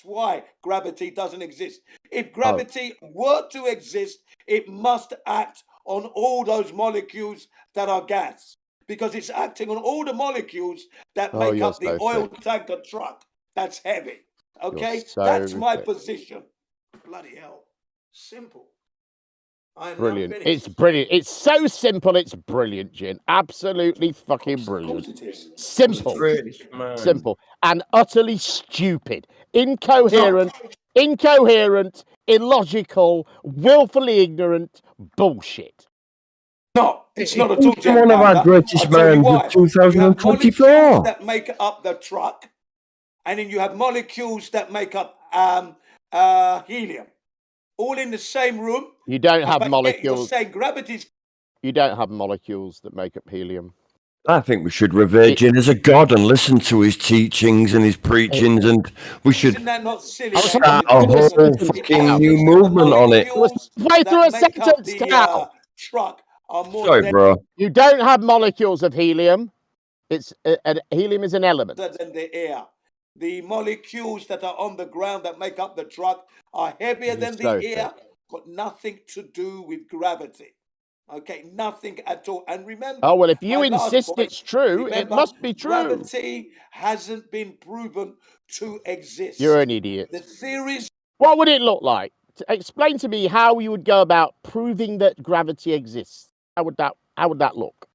why gravity doesn't exist. If gravity were to exist, it must act on all those molecules that are gas, because it's acting on all the molecules that make up the oil tanker truck that's heavy. Okay? That's my position. Bloody hell. Simple. Brilliant. It's brilliant. It's so simple. It's brilliant, Jin. Absolutely fucking brilliant. Of course it is. Simple. Really, Simple. And utterly stupid. Incoherent, illogical, willfully ignorant bullshit. No, it's not at all. It's one of our greatest minds of 2024. That make up the truck, and then you have molecules that make up helium. All in the same room. You don't have molecules. You're saying gravity's... You don't have molecules that make up helium. I think we should revere Jin as a god and listen to his teachings and his preachings, and we should Isn't that not silly? start a whole fucking new movement on it. Play through a sentence, Cal. Truck are more Sorry, bro. You don't have molecules of helium. It's helium is an element. Than the air. The molecules that are on the ground that make up the truck are heavier than the air. Got nothing to do with gravity. Okay, nothing at all. And remember... Oh, well, if you insist it's true, it must be true. Gravity hasn't been proven to exist. You're an idiot. The theories... What would it look like? Explain to me how you would go about proving that gravity exists. How would that look?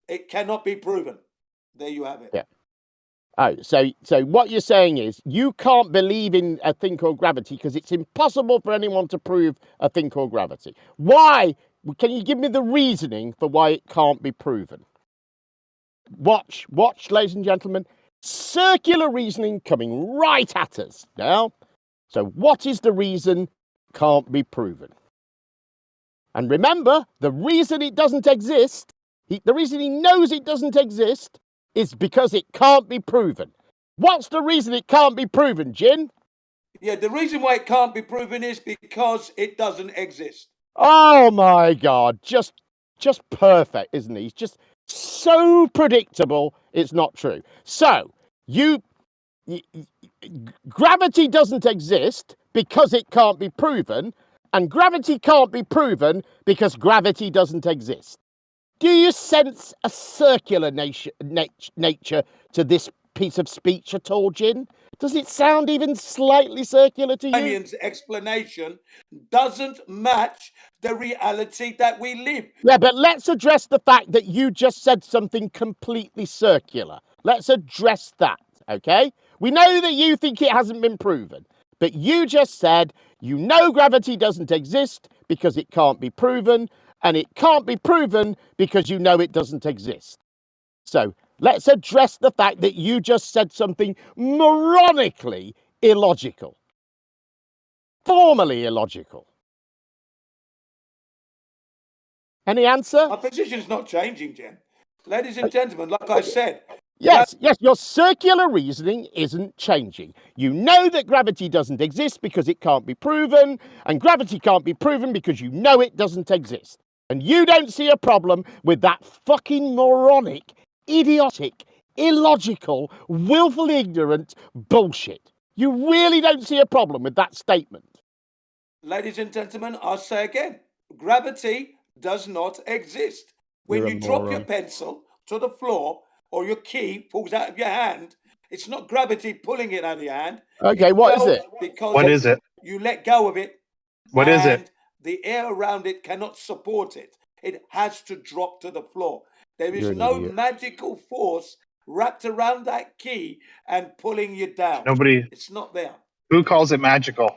It cannot be proven. There you have it. Yeah. Oh, so what you're saying is you can't believe in a thing called gravity because it's impossible for anyone to prove a thing called gravity. Why? Can you give me the reasoning for why it can't be proven? Watch, ladies and gentlemen. Circular reasoning coming right at us now. So what is the reason it can't be proven? And remember, the reason it doesn't exist, the reason he knows it doesn't exist, is because it can't be proven. What's the reason it can't be proven, Jin? Yeah, the reason why it can't be proven is because it doesn't exist. Oh my God, just perfect, isn't he? He's just so predictable, it's not true. So, gravity doesn't exist because it can't be proven, and gravity can't be proven because gravity doesn't exist. Do you sense a circular nature to this piece of speech at all, Jin? Does it sound even slightly circular to you? Alien's explanation doesn't match the reality that we live. Yeah, but let's address the fact that you just said something completely circular. Let's address that, okay? We know that you think it hasn't been proven, but you just said you know gravity doesn't exist because it can't be proven, and it can't be proven because you know it doesn't exist. So let's address the fact that you just said something moronically illogical. Formally illogical. Any answer? Our position's not changing, Jen. Ladies and gentlemen, like I said... Yes, your circular reasoning isn't changing. You know that gravity doesn't exist because it can't be proven, and gravity can't be proven because you know it doesn't exist. And you don't see a problem with that fucking moronic, idiotic, illogical, willfully ignorant bullshit. You really don't see a problem with that statement. Ladies and gentlemen, I'll say again, gravity does not exist. When you drop your pencil to the floor or your key falls out of your hand, it's not gravity pulling it out of your hand. Okay, what is it? Because what is it? You let go of it. What is it? The air around it cannot support it. It has to drop to the floor. There is no magical force wrapped around that key and pulling you down. It's not there. Who calls it magical?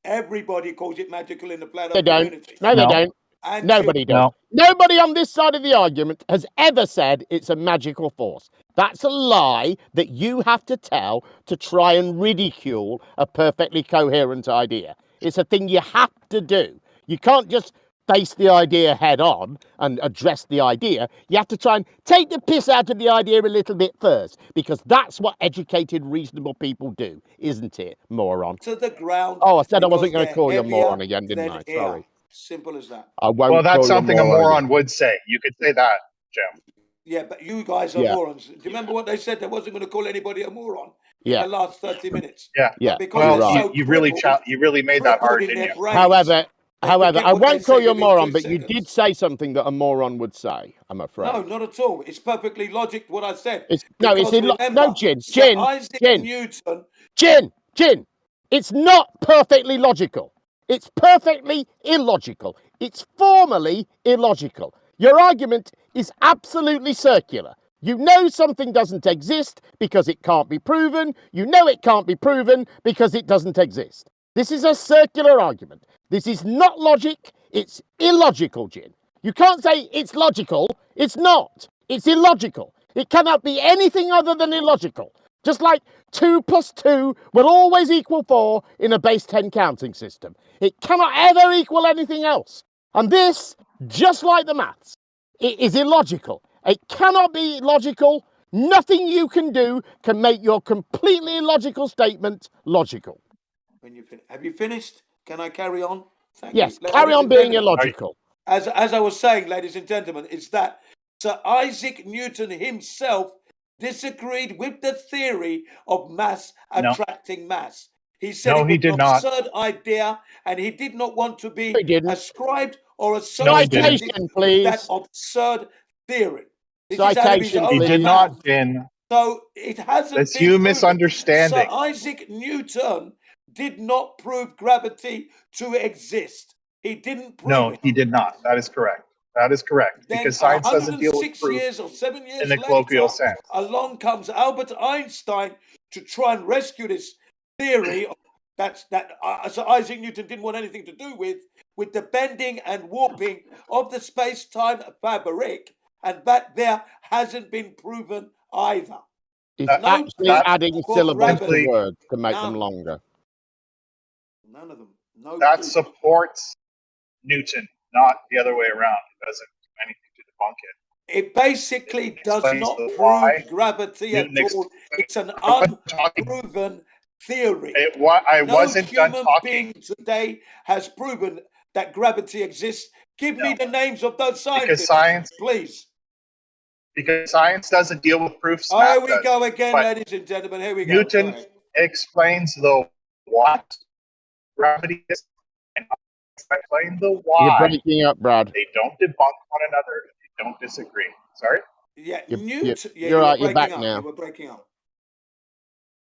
Everybody calls it magical in the flat They earth community. No, they don't. And Nobody does. No. Nobody on this side of the argument has ever said it's a magical force. That's a lie that you have to tell to try and ridicule a perfectly coherent idea. It's a thing you have to do. You can't just face the idea head on and address the idea. You have to try and take the piss out of the idea a little bit first, because that's what educated, reasonable people do, isn't it, moron? To the ground. Oh, I said I wasn't going to call you a moron again, didn't I? Air. Sorry. Simple as that. I won't. Well, that's call something you a moron moron again. would say. You could say that, Jim. Yeah, but you guys are morons. Do you remember what they said? They wasn't going to call anybody a moron. Yeah. in the last 30 minutes. Yeah. Yeah. But because Well, they're right. so you really made that hard, in didn't their you? brains, However, they I forget what they won't call say you a within moron, 2 but you seconds. did say something that a moron would say, I'm afraid. No, not at all. It's perfectly logic what I said. It's Because remember, no, Jin. Sir Isaac Newton. Jin. It's not perfectly logical. It's perfectly illogical. It's formally illogical. Your argument is absolutely circular. You know something doesn't exist because it can't be proven. You know it can't be proven because it doesn't exist. This is a circular argument. This is not logic. It's illogical, Jin. You can't say it's logical. It's not. It's illogical. It cannot be anything other than illogical. Just like 2 plus 2 will always equal 4 in a base 10 counting system. It cannot ever equal anything else. And this, just like the maths, it is illogical. It cannot be logical. Nothing you can do can make your completely illogical statement logical. Have you finished? Can I carry on? Thank Yes, you. carry Ladies on and being gentlemen, illogical. As I was saying, ladies and gentlemen, it's that Sir Isaac Newton himself disagreed with the theory of mass attracting mass. He said No, it he was did an not. absurd idea, and he did not want to be He didn't. ascribed or No, he didn't. associated Citation, with please. that absurd theory. This is out of his Citation, own He did please. mouth. not, Jin. So it hasn't That's been you proven. misunderstanding. Sir Isaac Newton did not prove gravity to exist. He didn't prove No, it. he did not. That is correct. That is correct. Then Because science doesn't deal with 106 proof years or 7 in years the colloquial later, sense. along comes Albert Einstein to try and rescue this theory that Sir Isaac Newton didn't want anything to do with the bending and warping of the space-time fabric, and that there hasn't been proven either. It's No actually proof adding for syllables to gravity. words to make them None. longer. None of them. No That proof. supports Newton, not the other way around. It doesn't do anything to debunk it. It basically It does explains not the prove why. gravity Newton at all. It's an I wasn't talking. unproven theory. I No wasn't done human talking. being today has proven that gravity exists. Give me the names of those scientists, please. Because science doesn't deal with proofs. Oh, here we go again, But ladies and gentlemen. Here we go. Newton explains the what gravity is, and I explain the why. You're breaking up, Brad. They don't debunk one another. They don't disagree. Sorry? Yeah, Newton. You're right. breaking You're back up. now. You were breaking up.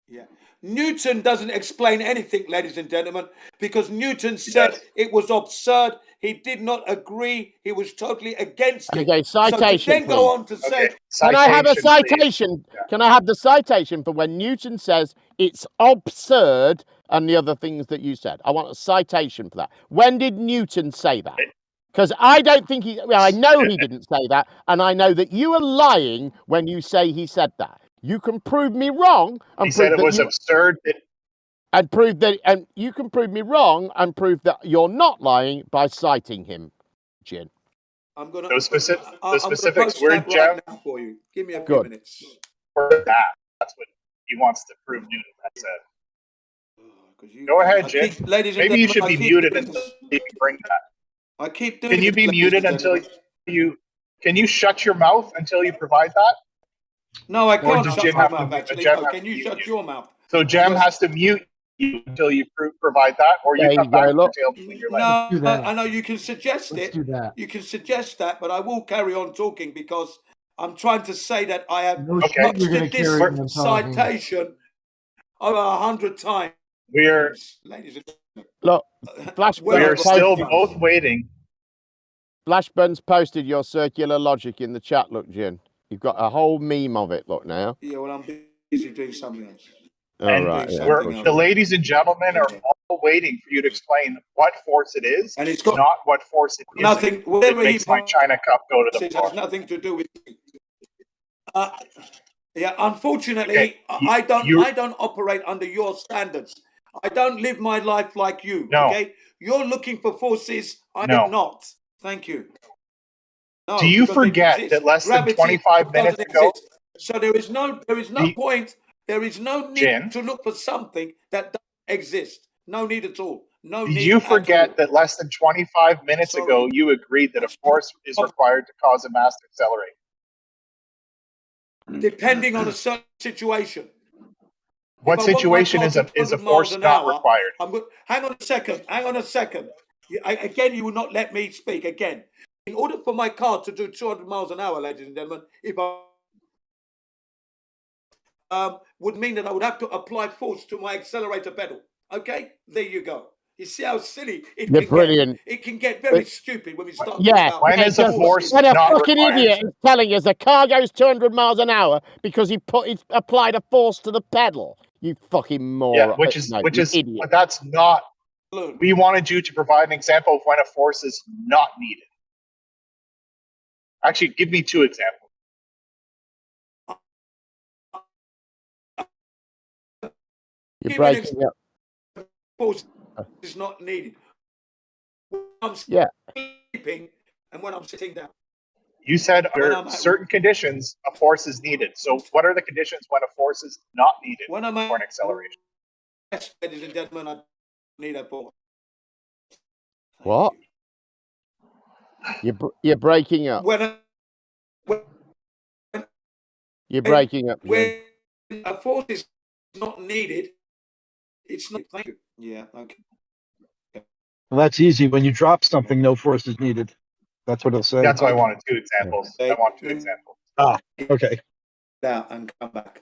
Yeah. Newton doesn't explain anything, ladies and gentlemen, because Newton said it was absurd. He did not agree. He was totally against it. Okay, citation, so to then go on to say, can I have a please. citation? Yeah. Can I have the citation for when Newton says it's absurd and the other things that you said? I want a citation for that. When did Newton say that? Because I don't think I know he didn't say that, and I know that you are lying when you say he said that. You can prove me wrong and He said it was absurd. And prove that, and you can prove me wrong and prove that you're not lying by citing him, Jin. I'm gonna the specifics post were that right now for you. Give me a few minutes. For that, that's what he wants to prove Newton had said. Go ahead, Jin. Ladies and Maybe you should gentlemen, be muted until you can bring that. I keep doing. Can you be muted until you? Can you shut your mouth until you provide that? No, I can't does shut Jim my have to- mouth, actually. Jem No, have can to you mute shut you? your mouth? So Jem has to mute you until you provide that, or you There come you back go, to look. your tail between your legs. No, do that. I know you can suggest Let's it. do that. You can suggest that, but I will carry on talking because I'm trying to say that I have No shit, watched you're gonna this carry on talking. citation over 100 times. We're Ladies and gentlemen. Look, we're still both waiting. Flashburn's posted your circular logic in the chat. Look, Jin, you've got a whole meme of it. Look now. Yeah, well, I'm busy doing something else. All right. Yeah, The ladies and gentlemen are all waiting for you to explain what force it is, and it's got not what force it isn't. nothing. Whatever It makes my China cup go to the it floor. has nothing to do with. Yeah, unfortunately, Okay, I don't operate under your standards. I don't live my life like you. No. Okay, you're looking for forces. I No. am not. Thank you. No, Do you because they forget exist. that less than Gravity 25 minutes doesn't ago, exist. So there is no point. There is no need Jin? to look for something that doesn't exist. No need at all. No did need. you at forget all. that less than 25 minutes Sorry. ago you agreed that a force is required to cause a mass to accelerate? Depending on a certain situation. What If I want my situation car is to a 200 force miles an not hour, required? Hang on a second. Hang on a second. Again, you will not let me speak again. In order for my car to do 200 miles an hour, ladies and gentlemen, if I would mean that I would have to apply force to my accelerator pedal. Okay, there you go. You see how silly it You're can brilliant. get. It can get very stupid when we start talking Yeah, about When yeah, is a force and a not fucking required? idiot is telling us a car goes 200 miles an hour because he applied a force to the pedal. You fucking moron. Yeah, which is idiot. that's not. We wanted you to provide an example of when a force is not needed. Actually, give me 2 examples. You're breaking up. Force is not needed. When I'm sleeping and when I'm sitting down. You said under certain conditions, a force is needed. So what are the conditions when a force is not needed for an acceleration? Ladies and gentlemen, I need a force. What? You're breaking up. You're breaking up, Jim. When a force is not needed, it's not. Thank you. Yeah, okay. Well, that's easy. When you drop something, no force is needed. That's what it'll say. That's why I wanted 2 examples. I want 2 examples. Ah, okay. Out and come back.